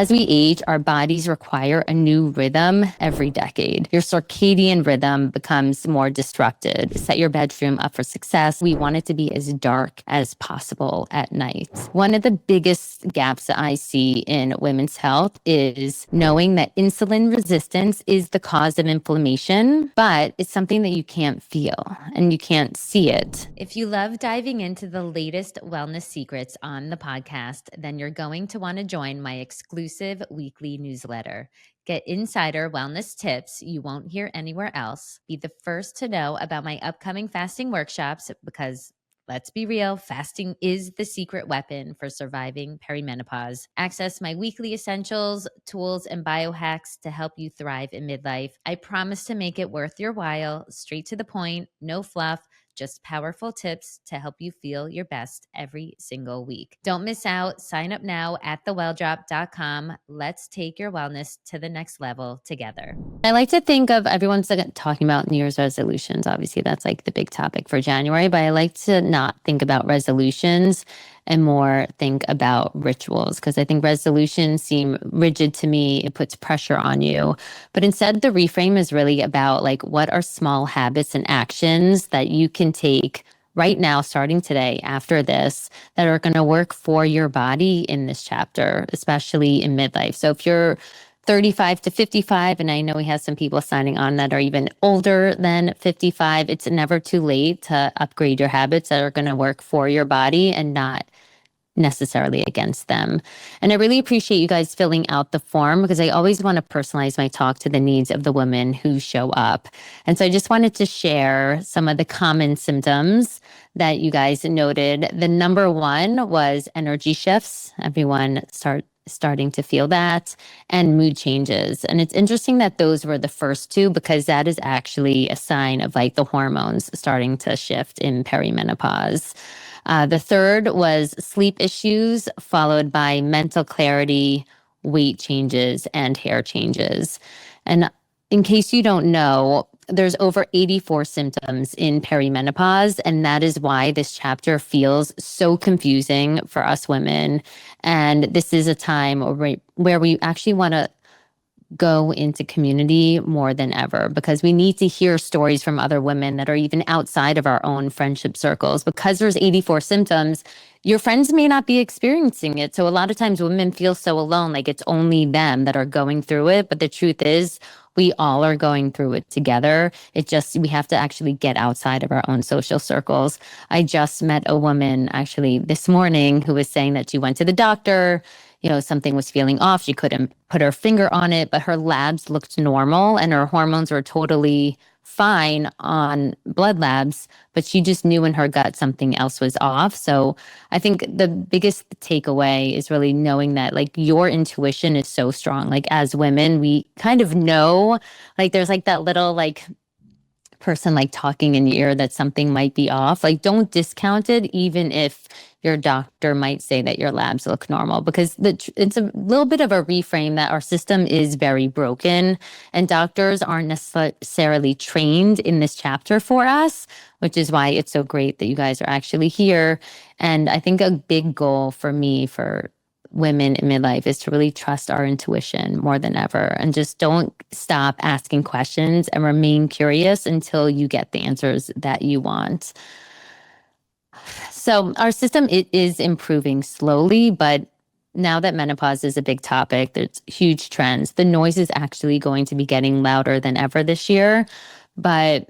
as we age, our bodies require a new rhythm every decade. Your circadian rhythm becomes more disrupted. Set your bedroom up for success. We want it to be as dark as possible at night. One of the biggest gaps that I see in women's health is knowing that insulin resistance is the cause of inflammation, but it's something that you can't feel and you can't see it. If you love diving into the latest wellness secrets on the podcast, then you're going to want to join my exclusive weekly newsletter. Get insider wellness tips you won't hear anywhere else. Be the first to know about my upcoming fasting workshops because let's be real, fasting is the secret weapon for surviving perimenopause. Access my weekly essentials, tools, and biohacks to help you thrive in midlife. I promise to make it worth your while, straight to the point, no fluff, just powerful tips to help you feel your best every single week. Don't miss out. Sign up now at thewelldrop.com. Let's take your wellness to the next level together. I like to think of everyone's talking about New Year's resolutions. Obviously, that's like the big topic for January, but I like to not think about resolutions and more think about rituals because I think resolutions seem rigid to me. It puts pressure on you. But instead, the reframe is really about like what are small habits and actions that you can take right now, starting today, after this, that are going to work for your body in this chapter, especially in midlife. So if you're 35 to 55, and I know we have some people signing on that are even older than 55, it's never too late to upgrade your habits that are going to work for your body and not necessarily against them. And I really appreciate you guys filling out the form because I always want to personalize my talk to the needs of the women who show up. And so I just wanted to share some of the common symptoms that you guys noted. The number one was energy shifts. Everyone starting to feel that, and mood changes. And it's interesting that those were the first two because that is actually a sign of like the hormones starting to shift in perimenopause. The third was sleep issues, followed by mental clarity, weight changes, and hair changes. And in case you don't know, there's over 84 symptoms in perimenopause, and that is why this chapter feels so confusing for us women. And this is a time where we actually want to go into community more than ever because we need to hear stories from other women that are even outside of our own friendship circles. Because there's 84 symptoms, your friends may not be experiencing it. So a lot of times women feel so alone, like it's only them that are going through it. But the truth is, we all are going through it together. We have to actually get outside of our own social circles. I just met a woman actually this morning who was saying that she went to the doctor, something was feeling off. She couldn't put her finger on it, but her labs looked normal and her hormones were totally fine on blood labs, but she just knew in her gut something else was off. So I think the biggest takeaway is really knowing that like your intuition is so strong. Like as women, we kind of know, like there's like that little like person like talking in your ear that something might be off. Like don't discount it even if your doctor might say that your labs look normal because it's a little bit of a reframe that our system is very broken and doctors aren't necessarily trained in this chapter for us, which is why it's so great that you guys are actually here. And I think a big goal for me for women in midlife is to really trust our intuition more than ever and just don't stop asking questions and remain curious until you get the answers that you want. So our system, it is improving slowly, but now that menopause is a big topic, there's huge trends. The noise is actually going to be getting louder than ever this year, but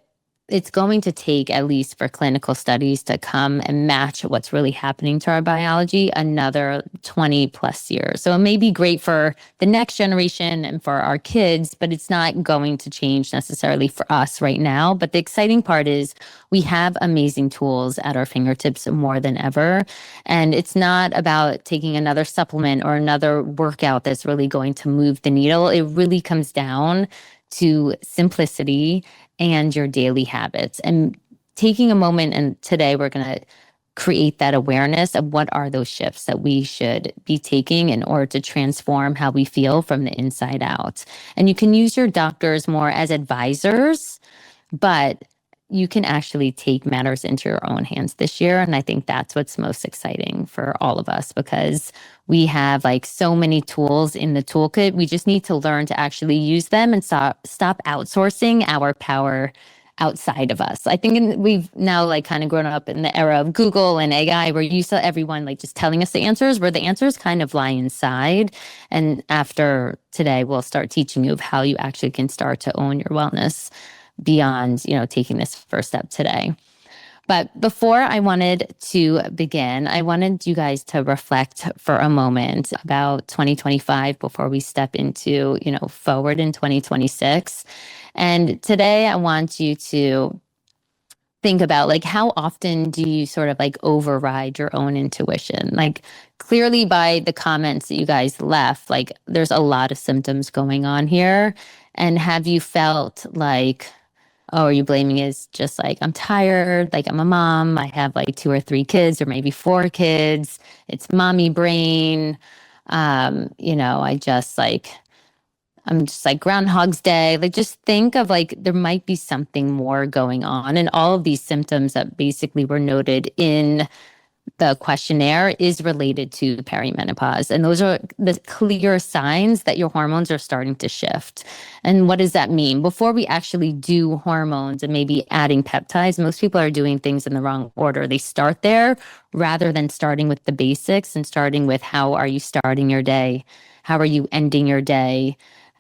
it's going to take, at least for clinical studies to come and match what's really happening to our biology, another 20 plus years. So it may be great for the next generation and for our kids, but it's not going to change necessarily for us right now. But the exciting part is we have amazing tools at our fingertips more than ever. And it's not about taking another supplement or another workout that's really going to move the needle. It really comes down to simplicity and your daily habits. And taking a moment, and today we're going to create that awareness of what are those shifts that we should be taking in order to transform how we feel from the inside out. And you can use your doctors more as advisors, but you can actually take matters into your own hands this year. And I think that's what's most exciting for all of us because we have like so many tools in the toolkit. We just need to learn to actually use them and stop outsourcing our power outside of us. I think we've now like kind of grown up in the era of Google and AI where you saw everyone like just telling us the answers where the answers kind of lie inside. And after today, we'll start teaching you of how you actually can start to own your wellness beyond, taking this first step today. But before I wanted to begin, I wanted you guys to reflect for a moment about 2025 before we step into, forward in 2026. And today I want you to think about like how often do you sort of like override your own intuition? Like clearly by the comments that you guys left, like there's a lot of symptoms going on here. And have you felt like, oh, are you blaming is just like, I'm tired, like I'm a mom, I have like 2 or 3 kids or maybe 4 kids, it's mommy brain. I'm just like Groundhog's Day. Like, just think of like there might be something more going on. And all of these symptoms that basically were noted in the questionnaire is related to perimenopause. And those are the clear signs that your hormones are starting to shift. And what does that mean? Before we actually do hormones and maybe adding peptides, most people are doing things in the wrong order. They start there rather than starting with the basics and starting with how are you starting your day? How are you ending your day?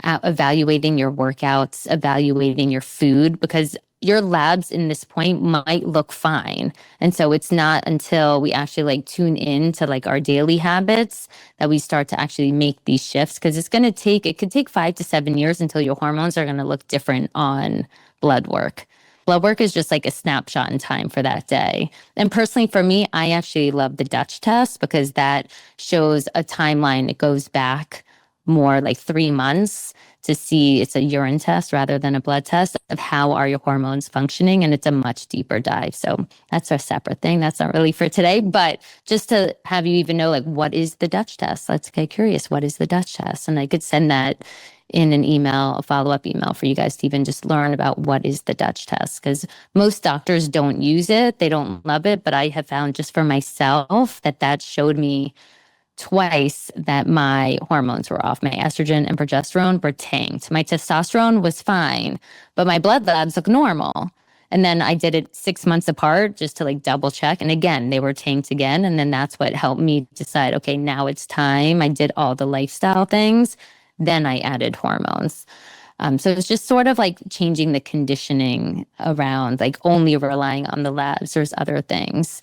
Evaluating your workouts, evaluating your food, because your labs in this point might look fine. And so it's not until we actually like tune in to like our daily habits that we start to actually make these shifts. Cause it could take 5 to 7 years until your hormones are going to look different on blood work. Blood work is just like a snapshot in time for that day. And personally, for me, I actually love the Dutch test because that shows a timeline. It goes back more like 3 months to see it's a urine test rather than a blood test of how are your hormones functioning. And it's a much deeper dive. So that's a separate thing. That's not really for today, but just to have you even know, like, what is the Dutch test? Let's get curious. What is the Dutch test? And I could send that in an email, a follow-up email for you guys to even just learn about what is the Dutch test. Because most doctors don't use it. They don't love it. But I have found just for myself that showed me twice that my hormones were off. My estrogen and progesterone were tanked. My testosterone was fine, but my blood labs look normal. And then I did it 6 months apart just to like double check. And again, they were tanked again. And then that's what helped me decide, okay, now it's time. I did all the lifestyle things. Then I added hormones. So it's just sort of like changing the conditioning around, like only relying on the labs. There's other things.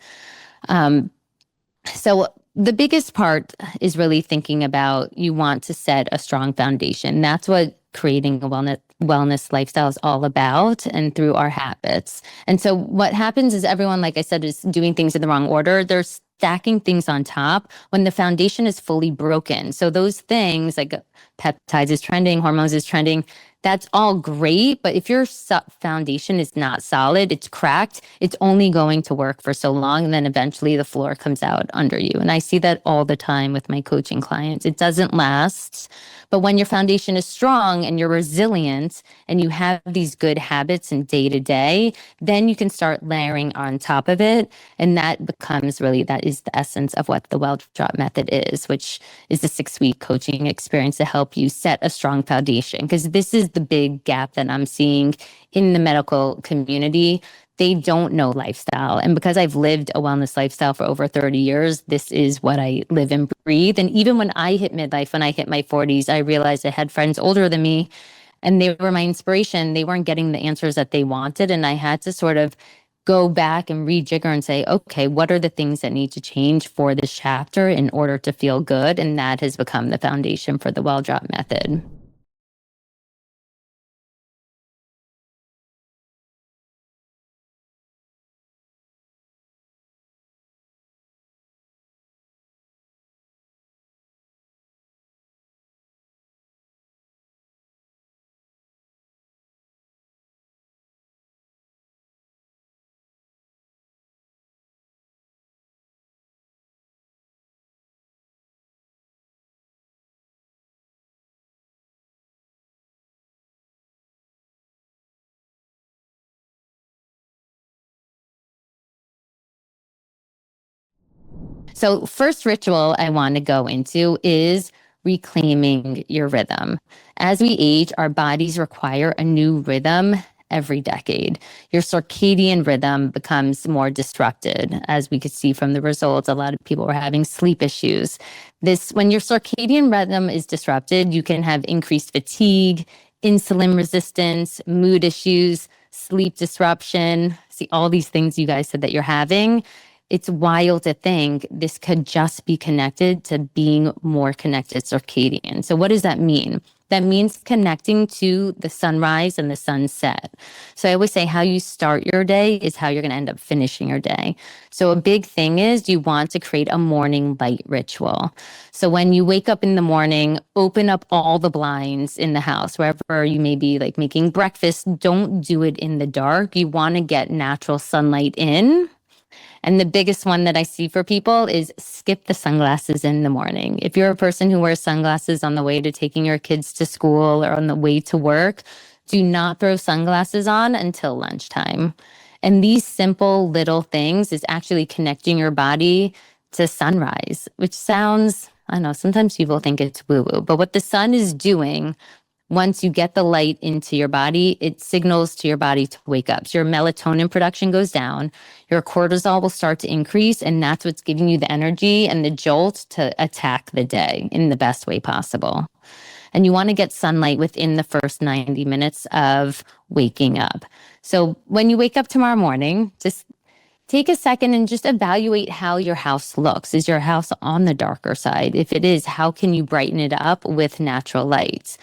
So the biggest part is really thinking about you want to set a strong foundation. That's what creating a wellness lifestyle is all about and through our habits. And so what happens is everyone, like I said, is doing things in the wrong order. They're stacking things on top when the foundation is fully broken. So those things like peptides is trending, hormones is trending, that's all great. But if your foundation is not solid, it's cracked, it's only going to work for so long. And then eventually the floor comes out under you. And I see that all the time with my coaching clients. It doesn't last. But when your foundation is strong and you're resilient and you have these good habits in day to day, then you can start layering on top of it. And that is the essence of what the Well Drop Method is, which is the 6-week coaching experience to help you set a strong foundation. Because this is the big gap that I'm seeing in the medical community. They don't know lifestyle. And because I've lived a wellness lifestyle for over 30 years, this is what I live and breathe. And even when I hit midlife, when I hit my 40s, I realized I had friends older than me and they were my inspiration. They weren't getting the answers that they wanted. And I had to sort of go back and rejigger and say, okay, what are the things that need to change for this chapter in order to feel good? And that has become the foundation for the Well Drop Method. So, first ritual I want to go into is reclaiming your rhythm. As we age, our bodies require a new rhythm every decade. Your circadian rhythm becomes more disrupted. As we could see from the results, a lot of people were having sleep issues. When your circadian rhythm is disrupted, you can have increased fatigue, insulin resistance, mood issues, sleep disruption. See all these things you guys said that you're having. It's wild to think this could just be connected to being more connected circadian. So what does that mean? That means connecting to the sunrise and the sunset. So I always say how you start your day is how you're going to end up finishing your day. So a big thing is you want to create a morning light ritual. So when you wake up in the morning, open up all the blinds in the house, wherever you may be like making breakfast. Don't do it in the dark. You want to get natural sunlight in. And the biggest one that I see for people is skip the sunglasses in the morning. If you're a person who wears sunglasses on the way to taking your kids to school or on the way to work, do not throw sunglasses on until lunchtime. And these simple little things is actually connecting your body to sunrise, which sounds, I know, sometimes people think it's woo-woo, but what the sun is doing once you get the light into your body, it signals to your body to wake up. So your melatonin production goes down, your cortisol will start to increase, and that's what's giving you the energy and the jolt to attack the day in the best way possible. And you want to get sunlight within the first 90 minutes of waking up. So when you wake up tomorrow morning, just take a second and just evaluate how your house looks. Is your house on the darker side? If it is, how can you brighten it up with natural lights?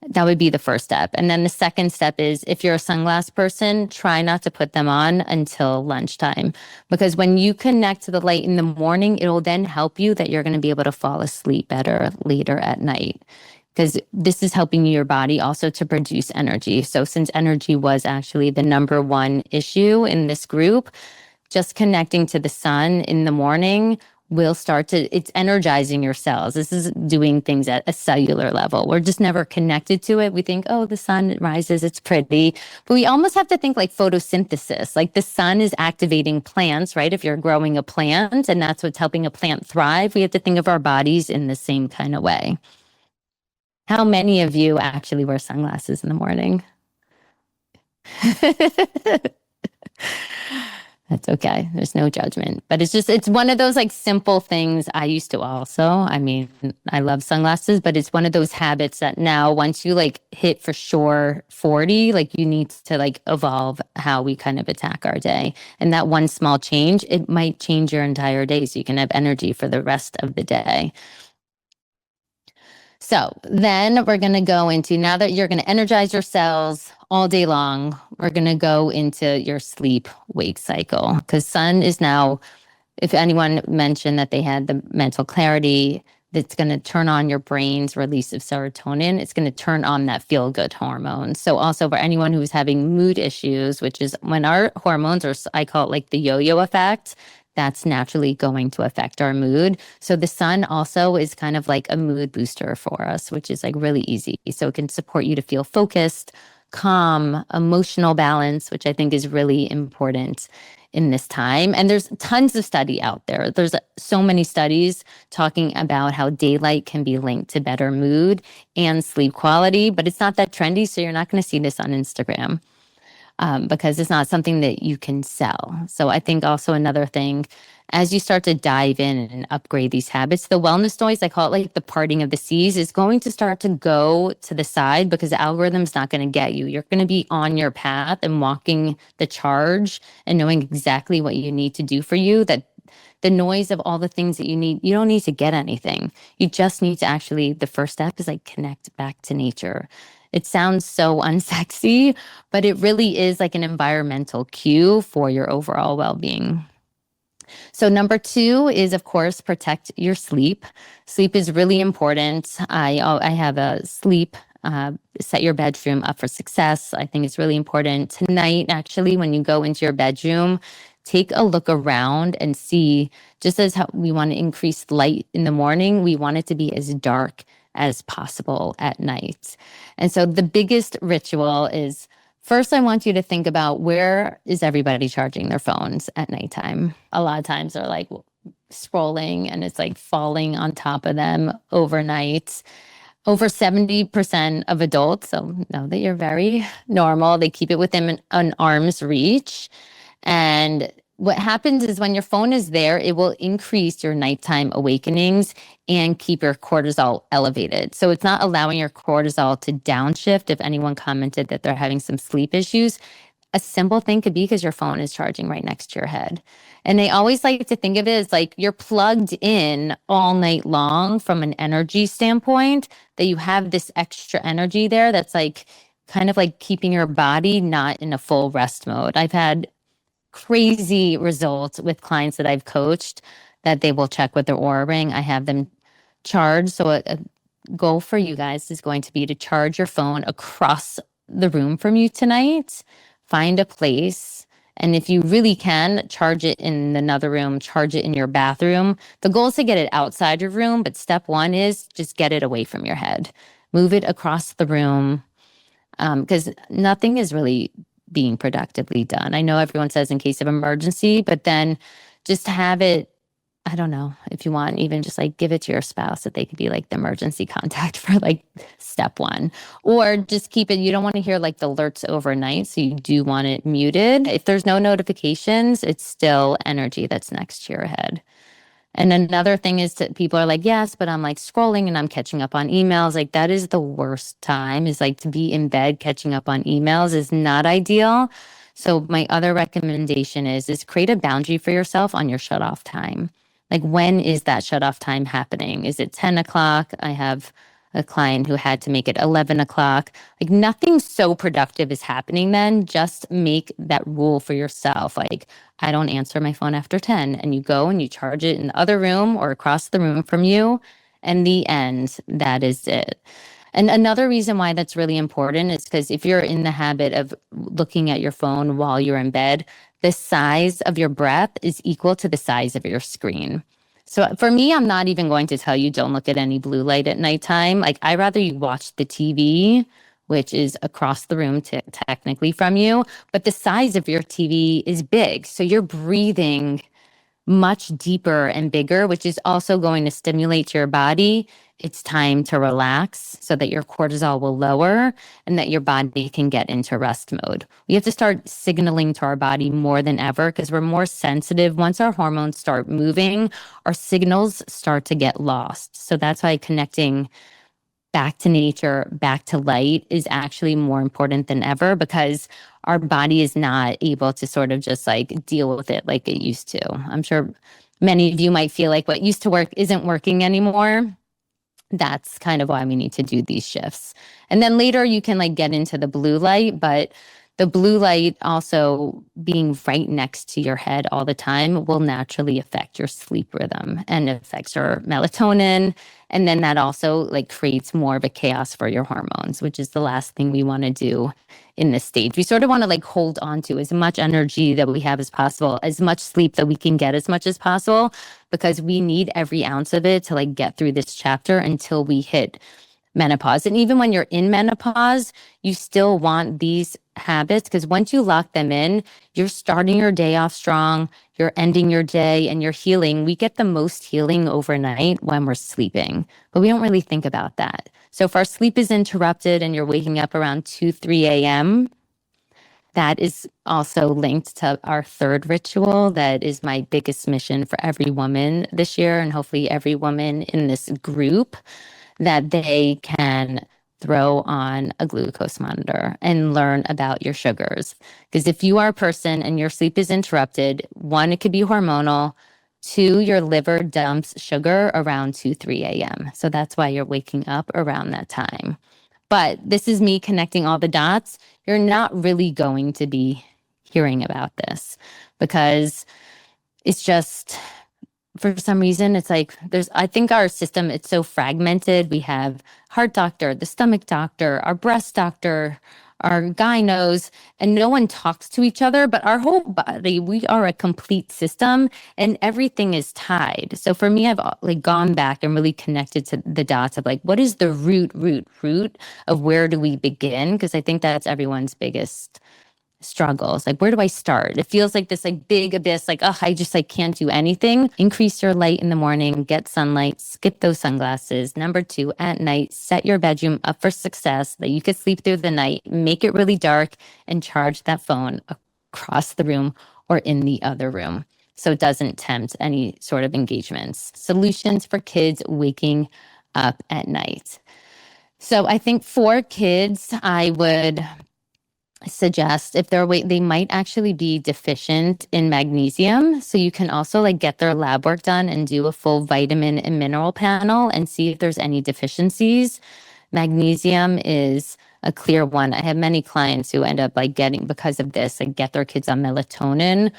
That would be the first step. And then the second step is if you're a sunglass person, try not to put them on until lunchtime. Because when you connect to the light in the morning, it will then help you that you're going to be able to fall asleep better later at night. Because this is helping your body also to produce energy. So since energy was actually the number one issue in this group, just connecting to the sun in the morning will start to, it's energizing your cells. This is doing things at a cellular level. We're just never connected to it. We think, oh, the sun rises, it's pretty. But we almost have to think like photosynthesis, like the sun is activating plants, right? If you're growing a plant and that's what's helping a plant thrive, we have to think of our bodies in the same kind of way. How many of you actually wear sunglasses in the morning? That's okay. There's no judgment. But it's one of those like simple things I used to also. I mean, I love sunglasses, but it's one of those habits that now once you like hit for sure 40, like you need to like evolve how we kind of attack our day. And that one small change, it might change your entire day so you can have energy for the rest of the day. So then we're going to go into, now that you're going to energize your cells all day long, we're going to go into your sleep wake cycle. Because sun is now, if anyone mentioned that they had the mental clarity, that's going to turn on your brain's release of serotonin. It's going to turn on that feel good hormone. So also for anyone who's having mood issues, which is when our hormones are, I call it like the yo-yo effect, that's naturally going to affect our mood. So the sun also is kind of like a mood booster for us, which is like really easy. So it can support you to feel focused, calm, emotional balance, which I think is really important in this time. And there's tons of study out there. There's so many studies talking about how daylight can be linked to better mood and sleep quality, but it's not that trendy. So you're not going to see this on Instagram. Because it's not something that you can sell. So I think also another thing, as you start to dive in and upgrade these habits, the wellness noise, I call it like the parting of the seas, is going to start to go to the side because the algorithm's not going to get you. You're going to be on your path and walking the charge and knowing exactly what you need to do for you, that the noise of all the things that you need, you don't need to get anything. You just need to actually, the first step is like connect back to nature. It sounds so unsexy, but it really is like an environmental cue for your overall well-being. So number 2 is, of course, protect your sleep. Sleep is really important. I have a sleep, set your bedroom up for success. I think it's really important. Tonight, actually, when you go into your bedroom, take a look around and see, just as how we want to increase light in the morning, we want it to be as dark as possible at night. And so the biggest ritual is, first, I want you to think about, where is everybody charging their phones at nighttime? A lot of times they're like scrolling and it's like falling on top of them overnight. Over 70% of adults, so know that you're very normal, they keep it within an arm's reach. And what happens is when your phone is there, it will increase your nighttime awakenings and keep your cortisol elevated. So it's not allowing your cortisol to downshift. If anyone commented that they're having some sleep issues, a simple thing could be because your phone is charging right next to your head. And they always like to think of it as like you're plugged in all night long from an energy standpoint, that you have this extra energy there that's like kind of like keeping your body not in a full rest mode. I've had crazy results with clients that I've coached that they will check with their Aura Ring. I have them charged. So a goal for you guys is going to be to charge your phone across the room from you tonight. Find a place. And if you really can, charge it in another room, charge it in your bathroom. The goal is to get it outside your room, but step one is just get it away from your head. Move it across the room, because nothing is really being productively done. I know everyone says in case of emergency, but then just have it, I don't know, if you want, even just like give it to your spouse that they could be like the emergency contact for like step one. Or just keep it, you don't want to hear like the alerts overnight. So you do want it muted. If there's no notifications, it's still energy that's next to your head. And another thing is that people are like, yes, but I'm like scrolling and I'm catching up on emails. Like that is the worst time, is like to be in bed catching up on emails is not ideal. So my other recommendation is create a boundary for yourself on your shut off time. Like when is that shut off time happening? Is it 10 o'clock? I have a client who had to make it 11 o'clock. Like nothing so productive is happening then. Just make that rule for yourself. Like I don't answer my phone after 10, and you go and you charge it in the other room or across the room from you. And the end, that is it. And another reason why that's really important is because if you're in the habit of looking at your phone while you're in bed, the size of your breath is equal to the size of your screen. So for me, I'm not even going to tell you don't look at any blue light at nighttime. Like I'd rather you watch the TV, which is across the room technically from you, but the size of your TV is big. So you're breathing much deeper and bigger, which is also going to stimulate your body. It's time to relax so that your cortisol will lower and that your body can get into rest mode. We have to start signaling to our body more than ever because we're more sensitive. Once our hormones start moving, our signals start to get lost. So that's why connecting back to nature, back to light is actually more important than ever, because our body is not able to sort of just like deal with it like it used to. I'm sure many of you might feel like what used to work isn't working anymore. That's kind of why we need to do these shifts. And then later you can like get into the blue light, but the blue light also being right next to your head all the time will naturally affect your sleep rhythm and affects your melatonin. And then that also like creates more of a chaos for your hormones, which is the last thing we want to do in this stage. We sort of want to like hold on to as much energy that we have as possible, as much sleep that we can get as much as possible, because we need every ounce of it to like get through this chapter until we hit menopause. And even when you're in menopause, you still want these habits, because once you lock them in, you're starting your day off strong, you're ending your day, and you're healing. We get the most healing overnight when we're sleeping, but we don't really think about that. So if our sleep is interrupted and you're waking up around 2, 3 a.m., that is also linked to our third ritual. That is my biggest mission for every woman this year, and hopefully every woman in this group, that they can throw on a glucose monitor and learn about your sugars. Because if you are a person and your sleep is interrupted, one, it could be hormonal. Two, your liver dumps sugar around 2, 3 a.m. So that's why you're waking up around that time. But this is me connecting all the dots. You're not really going to be hearing about this because it's just, for some reason, it's like I think our system, it's so fragmented. We have heart doctor, the stomach doctor, our breast doctor, our gynos, and no one talks to each other, but our whole body, we are a complete system and everything is tied. So for me, I've like gone back and really connected to the dots of like, what is the root of where do we begin? Because I think that's everyone's biggest struggles. Like, where do I start? It feels like this like big abyss, like, oh, I just like can't do anything. Increase your light in the morning, get sunlight, skip those sunglasses. Number two, at night, set your bedroom up for success that you could sleep through the night, make it really dark, and charge that phone across the room or in the other room so it doesn't tempt any sort of engagements. Solutions for kids waking up at night. So I think for kids, I would suggest if they're they might actually be deficient in magnesium. So you can also like get their lab work done and do a full vitamin and mineral panel and see if there's any deficiencies. Magnesium is a clear one. I have many clients who end up like getting, because of this, like get their kids on melatonin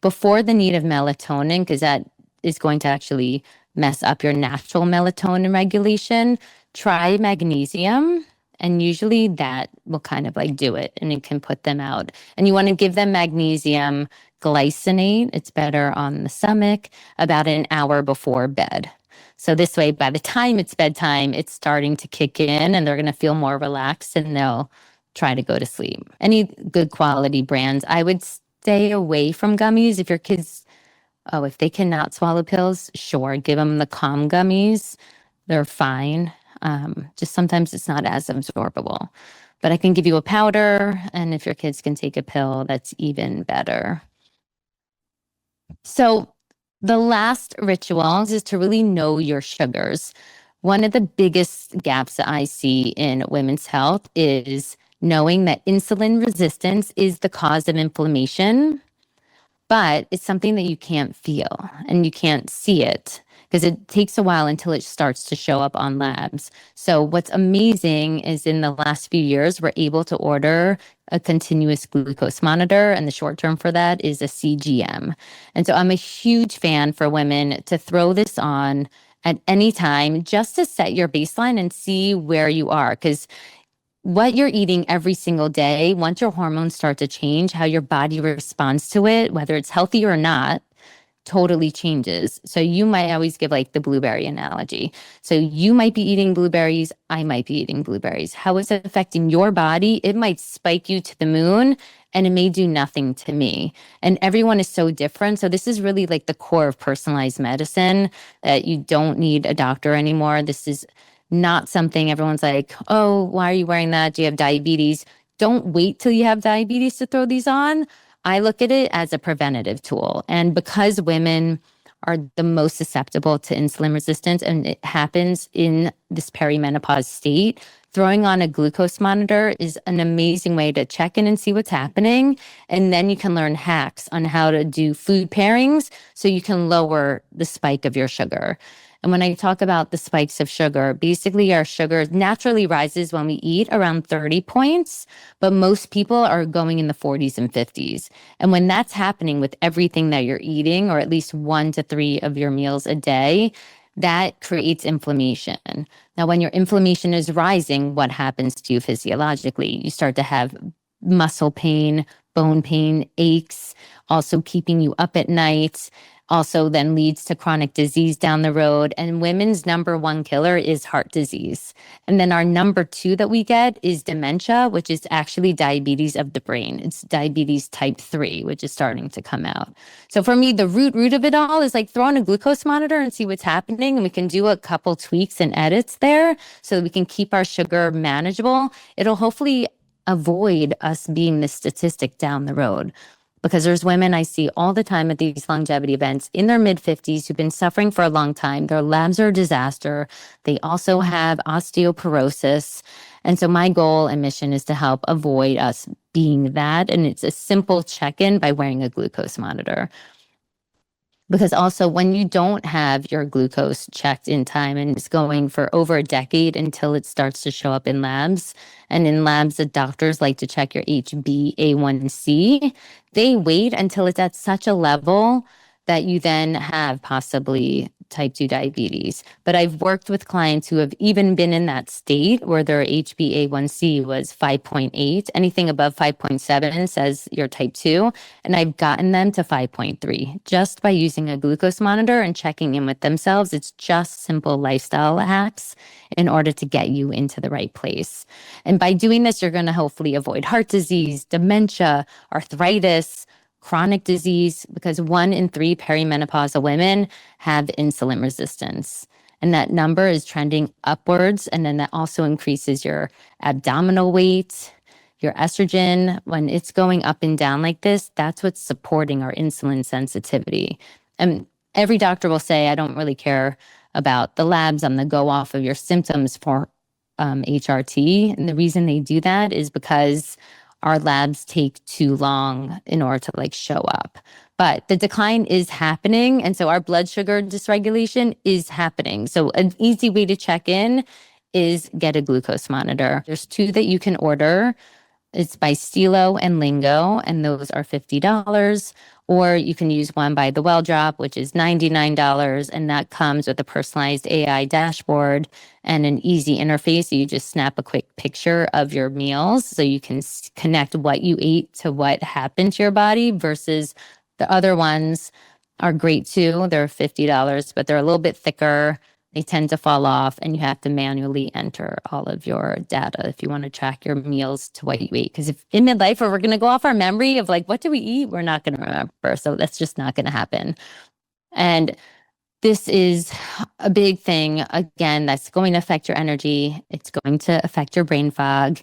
before the need of melatonin, because that is going to actually mess up your natural melatonin regulation. Try magnesium, and usually that will kind of like do it, and it can put them out. And you want to give them magnesium glycinate. It's better on the stomach about an hour before bed. So this way, by the time it's bedtime, it's starting to kick in and they're going to feel more relaxed and they'll try to go to sleep. Any good quality brands, I would stay away from gummies. If your kids, if they cannot swallow pills, sure, give them the calm gummies. They're fine. Just sometimes it's not as absorbable. But I can give you a powder, and if your kids can take a pill, that's even better. So the last rituals is to really know your sugars. One of the biggest gaps that I see in women's health is knowing that insulin resistance is the cause of inflammation, but it's something that you can't feel and you can't see it because it takes a while until it starts to show up on labs. So what's amazing is in the last few years, we're able to order a continuous glucose monitor, and the short term for that is a CGM. And so I'm a huge fan for women to throw this on at any time just to set your baseline and see where you are. Because what you're eating every single day, once your hormones start to change, how your body responds to it, whether it's healthy or not, totally changes. So you might always give like the blueberry analogy. So you might be eating blueberries, I might be eating blueberries. How is it affecting your body? It might spike you to the moon and it may do nothing to me. And everyone is so different. So this is really like the core of personalized medicine, that you don't need a doctor anymore. This is not something everyone's like, oh, why are you wearing that? Do you have diabetes? Don't wait till you have diabetes to throw these on. I look at it as a preventative tool. And because women are the most susceptible to insulin resistance, and it happens in this perimenopause state, throwing on a glucose monitor is an amazing way to check in and see what's happening. And then you can learn hacks on how to do food pairings so you can lower the spike of your sugar. And when I talk about the spikes of sugar, basically our sugar naturally rises when we eat around 30 points, but most people are going in the 40s and 50s. And when that's happening with everything that you're eating, or at least 1 to 3 of your meals a day, that creates inflammation. Now, when your inflammation is rising, what happens to you physiologically? You start to have muscle pain, bone pain, aches, also keeping you up at night. Also then leads to chronic disease down the road. And women's number one killer is heart disease. And then our number 2 that we get is dementia, which is actually diabetes of the brain. It's diabetes type 3, which is starting to come out. So for me, the root of it all is like throw on a glucose monitor and see what's happening. And we can do a couple tweaks and edits there so that we can keep our sugar manageable. It'll hopefully avoid us being the statistic down the road. Because there's women I see all the time at these longevity events in their mid-50s who've been suffering for a long time. Their labs are a disaster. They also have osteoporosis. And so my goal and mission is to help avoid us being that. And it's a simple check-in by wearing a glucose monitor. Because also when you don't have your glucose checked in time, and it's going for over a decade until it starts to show up in labs, and in labs, the doctors like to check your HbA1c, they wait until it's at such a level that you then have possibly type 2 diabetes. But I've worked with clients who have even been in that state where their HbA1c was 5.8. Anything above 5.7 says you're type 2. And I've gotten them to 5.3 just by using a glucose monitor and checking in with themselves. It's just simple lifestyle hacks in order to get you into the right place. And by doing this, you're going to hopefully avoid heart disease, dementia, arthritis, chronic disease, because 1 in 3 perimenopausal women have insulin resistance. And that number is trending upwards. And then that also increases your abdominal weight, your estrogen. When it's going up and down like this, that's what's supporting our insulin sensitivity. And every doctor will say, I don't really care about the labs. I'm going to go off of your symptoms for HRT. And the reason they do that is because our labs take too long in order to like show up. But the decline is happening. And so our blood sugar dysregulation is happening. So an easy way to check in is get a glucose monitor. There's 2 that you can order. It's by Stilo and Lingo, and those are $50. Or you can use one by the Well Drop, which is $99, and that comes with a personalized AI dashboard and an easy interface. So you just snap a quick picture of your meals so you can connect what you ate to what happened to your body, versus the other ones are great too. They're $50, but they're a little bit thicker. They tend to fall off, and you have to manually enter all of your data if you want to track your meals to what you ate. Because if in midlife, or we're going to go off our memory of like, what do we eat? We're not going to remember. So that's just not going to happen. And this is a big thing, again, that's going to affect your energy. It's going to affect your brain fog,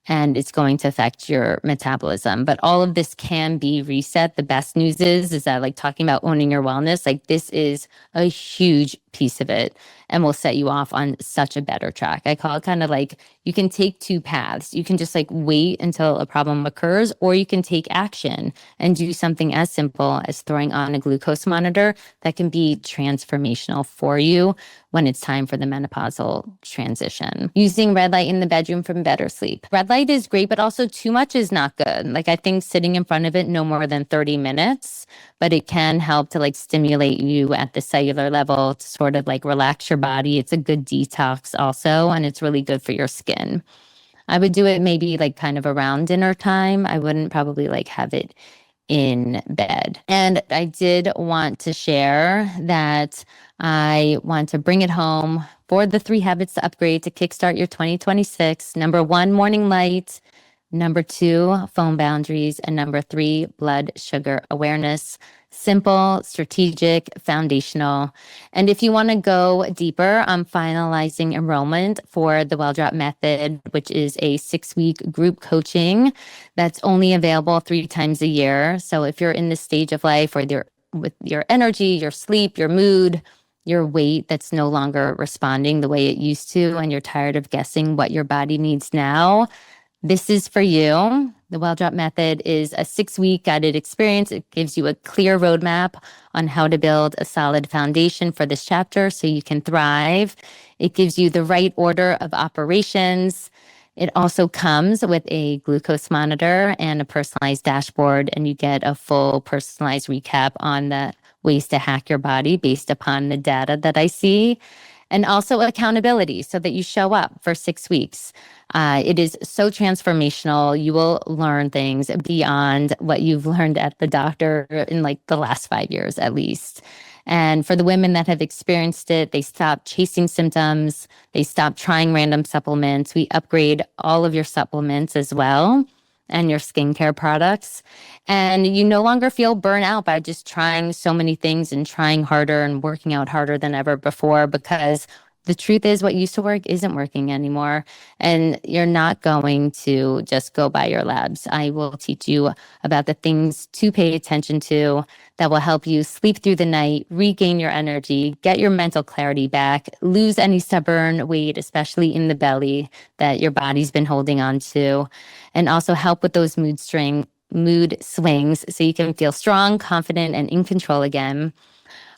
and it's going to affect your metabolism. But all of this can be reset. The best news is that, like, talking about owning your wellness, like, this is a huge piece of it and will set you off on such a better track. I call it kind of like, you can take 2 paths. You can just like wait until a problem occurs, or you can take action and do something as simple as throwing on a glucose monitor that can be transformational for you when it's time for the menopausal transition. Using red light in the bedroom for better sleep. Red light is great, but also too much is not good. Like, I think sitting in front of it no more than 30 minutes, but it can help to like stimulate you at the cellular level to sort of like relax your body. It's a good detox also, and it's really good for your skin. I would do it maybe like kind of around dinner time. I wouldn't probably like have it in bed. And I did want to share that I want to bring it home for the 3 habits to upgrade to kickstart your 2026. Number 1, morning light. Number 2, phone boundaries. And number 3, blood sugar awareness. Simple, strategic, foundational. And if you want to go deeper, I'm finalizing enrollment for the Well Drop Method, which is a 6-week group coaching that's only available 3 times a year. So if you're in this stage of life where with your energy, your sleep, your mood, your weight that's no longer responding the way it used to, and you're tired of guessing what your body needs now, this is for you. The Well Drop Method is a 6-week guided experience. It gives you a clear roadmap on how to build a solid foundation for this chapter so you can thrive. It gives you the right order of operations. It also comes with a glucose monitor and a personalized dashboard, and you get a full personalized recap on the ways to hack your body based upon the data that I see. And also accountability so that you show up for 6 weeks. It is so transformational. You will learn things beyond what you've learned at the doctor in like the last 5 years at least. And for the women that have experienced it, they stop chasing symptoms. They stop trying random supplements. We upgrade all of your supplements as well, and your skincare products. And you no longer feel burnout by just trying so many things and trying harder and working out harder than ever before, because the truth is what used to work isn't working anymore. And you're not going to just go by your labs. I will teach you about the things to pay attention to that will help you sleep through the night, regain your energy, get your mental clarity back, lose any stubborn weight, especially in the belly that your body's been holding on to, and also help with those mood swings so you can feel strong, confident, and in control again.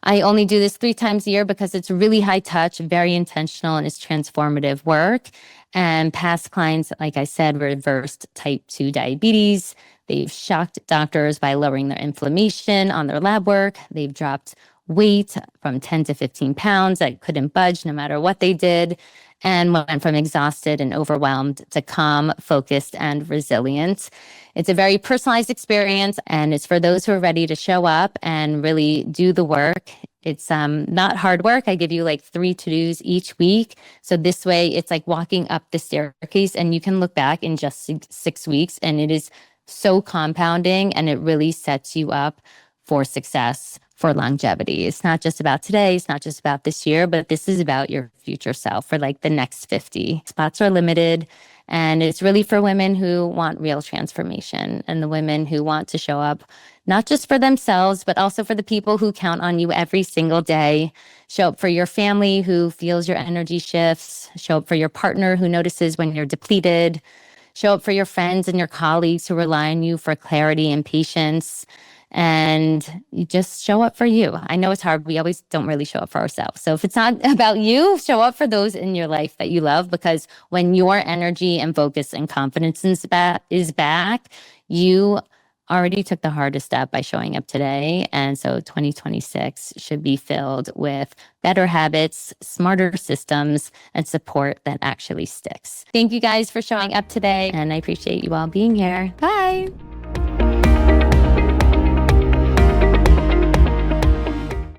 I only do this 3 times a year because it's really high touch, very intentional, and it's transformative work. And past clients, like I said, reversed type 2 diabetes. They've shocked doctors by lowering their inflammation on their lab work. They've dropped weight from 10 to 15 pounds that couldn't budge no matter what they did, and went from exhausted and overwhelmed to calm, focused, and resilient. It's a very personalized experience, and it's for those who are ready to show up and really do the work. It's not hard work. I give you like 3 to-dos each week. So this way it's like walking up the staircase, and you can look back in just 6 weeks, and it is so compounding, and it really sets you up for success, for longevity. It's not just about today. It's not just about this year, but this is about your future self for like the next 50. Spots are limited. And it's really for women who want real transformation, and the women who want to show up not just for themselves, but also for the people who count on you every single day. Show up for your family who feels your energy shifts. Show up for your partner who notices when you're depleted. Show up for your friends and your colleagues who rely on you for clarity and patience. And you just show up for you. I know it's hard. We always don't really show up for ourselves. So if it's not about you, show up for those in your life that you love, because when your energy and focus and confidence is back, you already took the hardest step by showing up today. And so 2026 should be filled with better habits, smarter systems, and support that actually sticks. Thank you guys for showing up today, and I appreciate you all being here. Bye.